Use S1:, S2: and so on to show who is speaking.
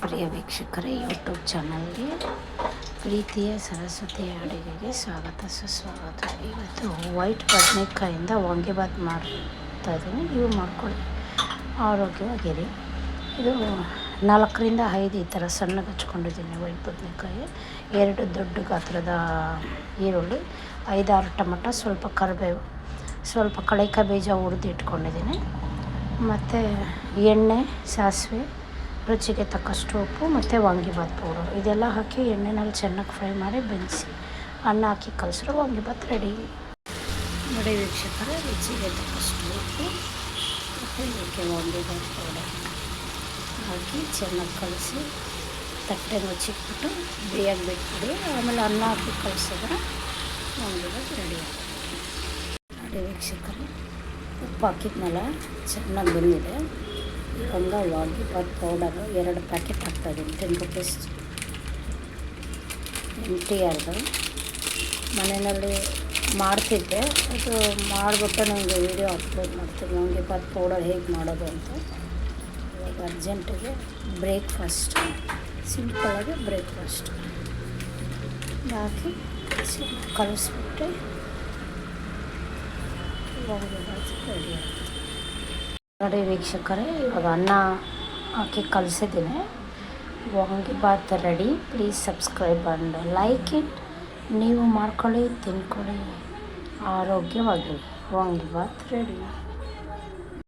S1: ಪ್ರಿಯ ವೀಕ್ಷಕರೇ, ಯೂಟ್ಯೂಬ್ ಚಾನಲ್ಗೆ ಪ್ರೀತಿಯ ಸರಸ್ವತಿ ಅಡುಗೆಗೆ ಸ್ವಾಗತ ಸುಸ್ವಾಗತ. ಇವತ್ತು ವೈಟ್ ಬದನೆಕಾಯಿಂದ ವಾಂಗಿಬಾತ್ ಮಾಡ್ತಾಯಿದ್ದೀನಿ. ನೀವು ಮಾಡ್ಕೊಳ್ಳಿ, ಆರೋಗ್ಯವಾಗಿರಿ. ಇದು 4ರಿಂದ 5 ಈ ಥರ ಸಣ್ಣಗೆ ಹಚ್ಕೊಂಡಿದ್ದೀನಿ ವೈಟ್ ಬದನೆಕಾಯಿ, 2 ದೊಡ್ಡ ಗಾತ್ರದ ಈರುಳ್ಳಿ, 5-6 ಟೊಮಟೊ, ಸ್ವಲ್ಪ ಕರಿಬೇವು, ಸ್ವಲ್ಪ ಕಡಲೆಕಾಯಿ ಬೀಜ ಹುರಿದು ಇಟ್ಕೊಂಡಿದ್ದೀನಿ, ಮತ್ತು ಎಣ್ಣೆ, ಸಾಸಿವೆ, ರುಚಿಗೆ ತಕ್ಕಷ್ಟು ಉಪ್ಪು ಮತ್ತು ವಾಂಗಿಬಾತ್ ಪೌಡರ್ ಇದೆಲ್ಲ ಹಾಕಿ ಎಣ್ಣೆನಲ್ಲಿ ಚೆನ್ನಾಗಿ ಫ್ರೈ ಮಾಡಿ ಬೇಯಿಸಿ ಅನ್ನ ಹಾಕಿ ಕಲಸಿದ್ರೆ ವಾಂಗಿಬಾತ್ ರೆಡಿ. ನೋಡಿ ವೀಕ್ಷಕರೇ, ರುಚಿಗೆ ತಕ್ಕಷ್ಟು ಉಪ್ಪು ಮತ್ತು ಇದಕ್ಕೆ ವಾಂಗಿಬಾತ್ ಪೌಡರ್ ಹಾಕಿ ಚೆನ್ನಾಗಿ ಕಲಸಿ ತಟ್ಟೆ ಮುಚ್ಚಿಟ್ಬಿಟ್ಟು ಬೇಯಾಗಿ ಬಿಟ್ಬಿಡಿ. ಆಮೇಲೆ ಅನ್ನ ಹಾಕಿ ಕಲಿಸಿದ್ರೆ ವಾಂಗಿಬಾತ್ ರೆಡಿ ಆಗುತ್ತೆ. ನೋಡಿ ವೀಕ್ಷಕರೇ, ಉಪ್ಪು ಹಾಕಿದ್ಮೇಲೆ ಚೆನ್ನಾಗಿ ಬಂದಿದೆ. ಇವಾಗ ವಾಂಗಿಬಾತ್ ಪೌಡರು 2 ಪ್ಯಾಕೆಟ್ ಹಾಕ್ತಾಯಿದ್ದೀನಿ. 10 ರೂಪೀಸ್ MTRದು ಮನೆಯಲ್ಲಿ ಮಾಡ್ತಿದ್ದೆ. ಅದು ಮಾಡಿಬಿಟ್ಟು ನನಗೆ ವೀಡಿಯೋ ಅಪ್ಲೋಡ್ ಮಾಡ್ತೀನಿ, ವಾಂಗಿಬಾತ್ ಪೌಡರ್ ಹೇಗೆ ಮಾಡೋದು ಅಂತ. ಇವಾಗ ಅರ್ಜೆಂಟಿಗೆ ಬ್ರೇಕ್ಫಾಸ್ಟ್, ಸಿಂಪಲ್ಲಾಗಿ ಬ್ರೇಕ್ಫಾಸ್ಟ್ ಹಾಕಿ ಕಲಿಸ್ಬಿಟ್ಟು ವಾಂಗಿಬಾತ್ ರೆಡಿ ಆಗುತ್ತೆ. ನೋಡಿ ವೀಕ್ಷಕರೇ, ಇವಾಗ ಅನ್ನ ಹಾಕಿ ಕಲಿಸಿದ್ದೀನಿ. Vangibath ready. Please subscribe and like it. ನೀವು ಮಾಡ್ಕೊಳ್ಳಿ, ತಿನ್ಕೊಳ್ಳಿ, ಆರೋಗ್ಯವಾಗಿ ವಾಂಗಿಬಾತ್ ರೆಡಿ.